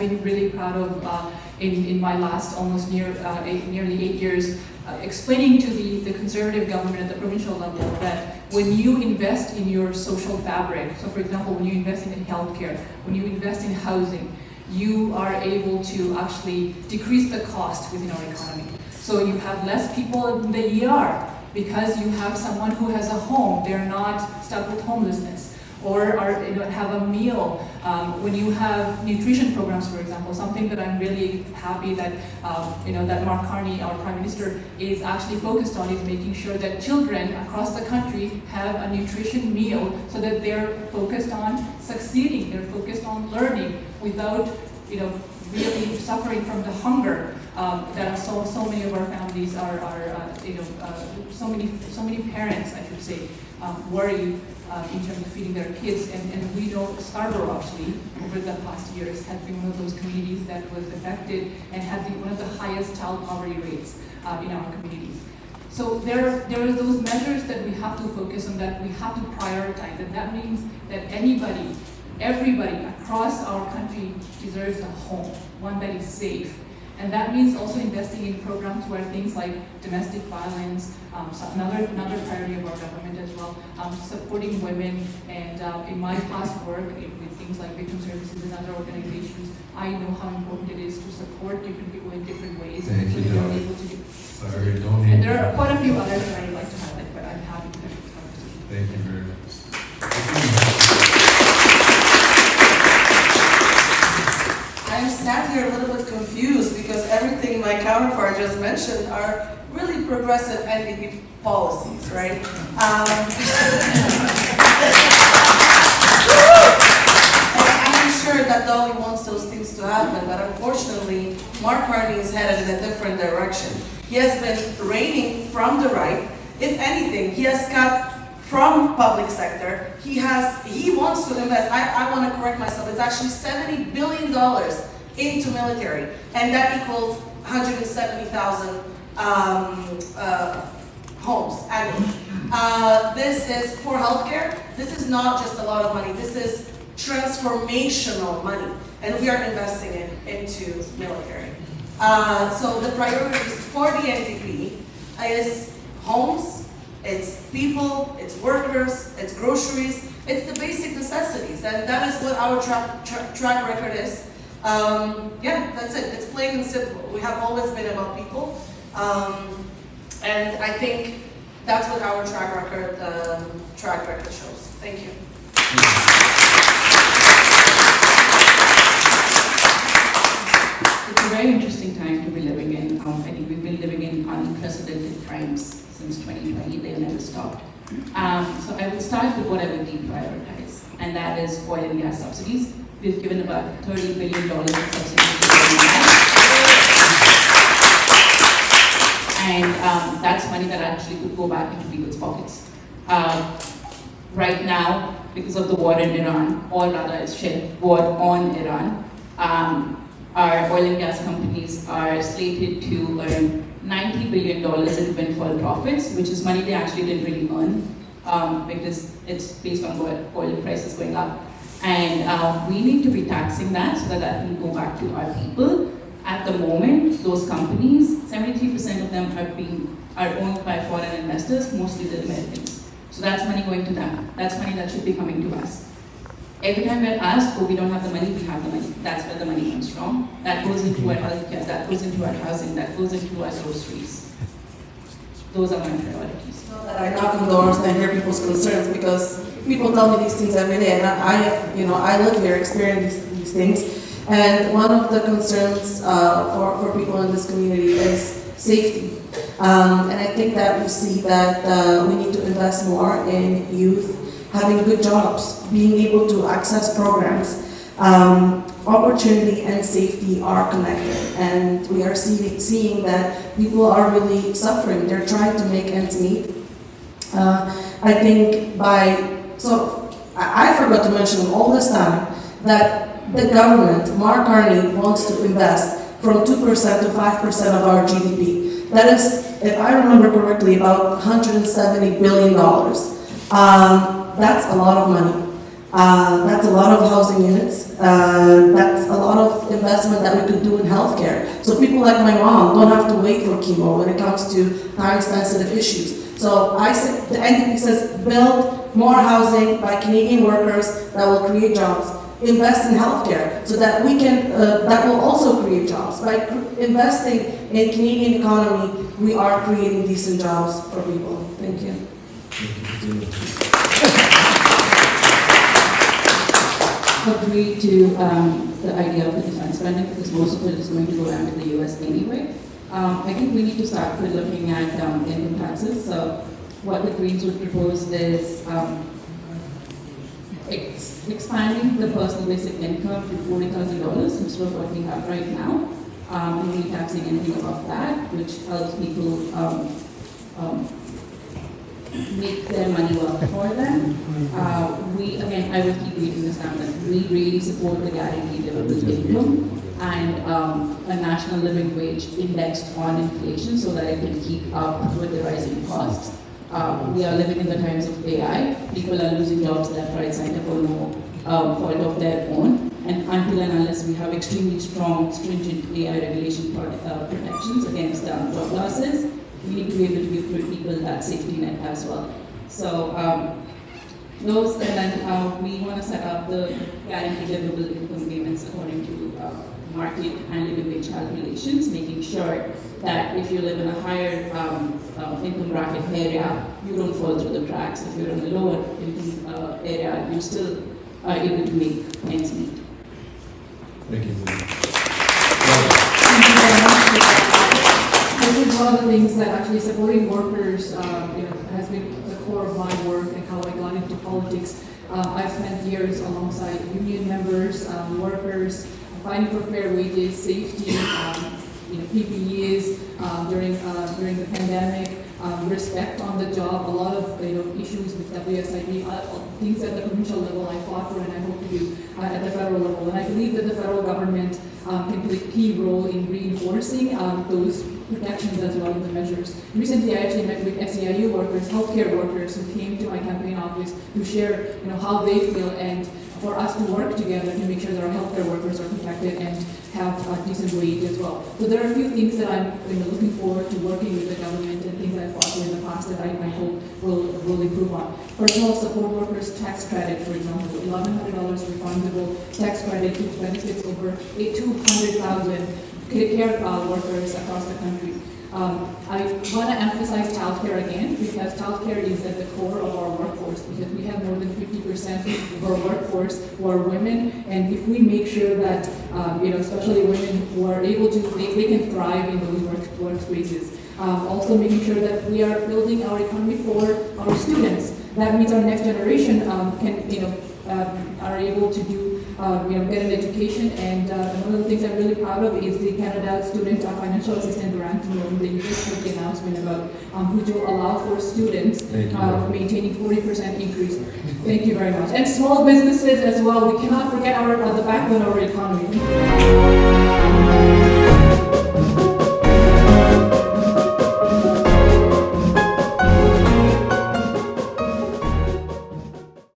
been really proud of in my last almost nearly 8 years, explaining to the conservative government at the provincial level that when you invest in your social fabric, so for example, when you invest in healthcare, when you invest in housing, you are able to actually decrease the cost within our economy. So you have less people in the ER because you have someone who has a home, they're not stuck with homelessness. Or have a meal. When you have nutrition programs, for example, something that I'm really happy that that Mark Carney, our Prime Minister, is actually focused on, is making sure that children across the country have a nutrition meal so that they're focused on succeeding, they're focused on learning without really suffering from the hunger that so many of our families are so many parents, I should say, worry in terms of feeding their kids, and we know Scarborough actually over the past years had been one of those communities that was affected and had one of the highest child poverty rates in our communities. So there are those measures that we have to focus on, that we have to prioritize, and that means that everybody across our country deserves a home, one that is safe. And that means also investing in programs where things like domestic violence, another priority of our government as well, supporting women, and in my past work with things like Begum services and other organizations, I know how important it is to support different people in different ways. Thank you, Doly. Sorry, don't need. And there are quite a few others that I'd like to highlight, but I'm happy to have this conversation. Thank you very much. I'm sat here a little bit confused because everything my counterpart just mentioned are really progressive NDP policies, right? And I'm sure that Doly wants those things to happen, but unfortunately, Mark Carney is headed in a different direction. He has been reigning from the right. If anything, he has cut from public sector. He wants to invest. I want to correct myself. It's actually $70 billion into military, and that equals 170,000 homes annually. This is for healthcare. This is not just a lot of money. This is transformational money, and we are investing it into military. So the priorities for the NDP is homes. It's people, it's workers, it's groceries, it's the basic necessities, and that is what our track record is. Yeah, that's it. It's plain and simple. We have always been about people, and I think that's what our track record shows. Thank you. It's a very interesting time to be living in. I think we've been living in unprecedented times since 2020. They've never stopped. So I will start with what I will deprioritize, and that is oil and gas subsidies. We've given about $30 billion in subsidies to oil and gas. And that's money that actually could go back into people's pockets. Right now, because of the war in Iran, or rather it's war on Iran, our oil and gas companies are slated to earn $90 billion in windfall profits, which is money they actually didn't really earn because it's based on oil prices going up. And we need to be taxing that so that that can go back to our people. At the moment, those companies, 73% of them are owned by foreign investors, mostly the Americans. So that's money going to them. That's money that should be coming to us. Every time we're asked, oh, we don't have the money, we have the money. That's where the money comes from. That goes into our healthcare, that goes into our housing, that goes into our groceries. Those are my priorities. I knock on doors and I hear people's concerns because people tell me these things every day, and I live here, experience these things. And one of the concerns for people in this community is safety. And I think that we see that we need to invest more in youth having good jobs, being able to access programs. Opportunity and safety are connected, and we are seeing that people are really suffering. They're trying to make ends meet. I think I forgot to mention all this time that the government, Mark Carney, wants to invest from 2% to 5% of our GDP. That is, if I remember correctly, about $170 billion. That's a lot of money. That's a lot of housing units. That's a lot of investment that we could do in healthcare. So people like my mom don't have to wait for chemo when it comes to time-sensitive issues. So I said, the NDP says, build more housing by Canadian workers that will create jobs. Invest in healthcare so that we can, that will also create jobs. By investing in Canadian economy, we are creating decent jobs for people. Thank you. Agree to the idea of the defense spending because most of it is going to go down to the US anyway. I think we need to start with looking at income taxes. So what the Greens would propose is expanding the personal basic income to $40,000 instead of what we have right now, and re-taxing anything above that, which helps people make their money work for them. I will keep reading this down, that we really support the guaranteed livable income and a national living wage indexed on inflation so that it can keep up with the rising costs. We are living in the times of AI. People are losing jobs left, right, center for no fault of their own. And until and unless we have extremely strong, stringent AI regulation protections against job losses, we need to be able to give people that safety net as well. So those, and then we want to set up the guaranteed livable income payments according to market and living wage calculations, making sure that if you live in a higher income bracket area, you don't fall through the cracks. If you're in a lower income area, you still are able to make ends meet. Thank you. Thank you very much. This is one of the things that actually supporting workers has been the core of my work and how I got into politics. I've spent years alongside union members, workers, fighting for fair wages, safety, PPEs during the pandemic, respect on the job, a lot of issues with WSIB, things at the provincial level I fought for and I hope to do at the federal level. And I believe that the federal government can play a key role in reinforcing those protections as well as the measures. Recently, I actually met with SEIU workers, healthcare workers who came to my campaign office to share how they feel and for us to work together to make sure that our healthcare workers are protected and have a decent wage as well. So there are a few things that I'm looking forward to working with the government and things I've fought for in the past that I hope will improve on. Personal support workers tax credit, for example, $1,100 refundable tax credit, which benefits over 200,000 care workers across the country. I want to emphasize childcare again because childcare is at the core of our workforce because we have more than 50% of our workforce who are women, and if we make sure that especially women who are able to, they can thrive in those workspaces. Also making sure that we are building our economy for our students. That means our next generation are able to do get an education, and one of the things I'm really proud of is the Canada Student Financial Assistance Grant loan that you just heard the announcement about, which will allow for students maintaining 40% increase. Thank you very much. And small businesses as well. We cannot forget the backbone of our economy.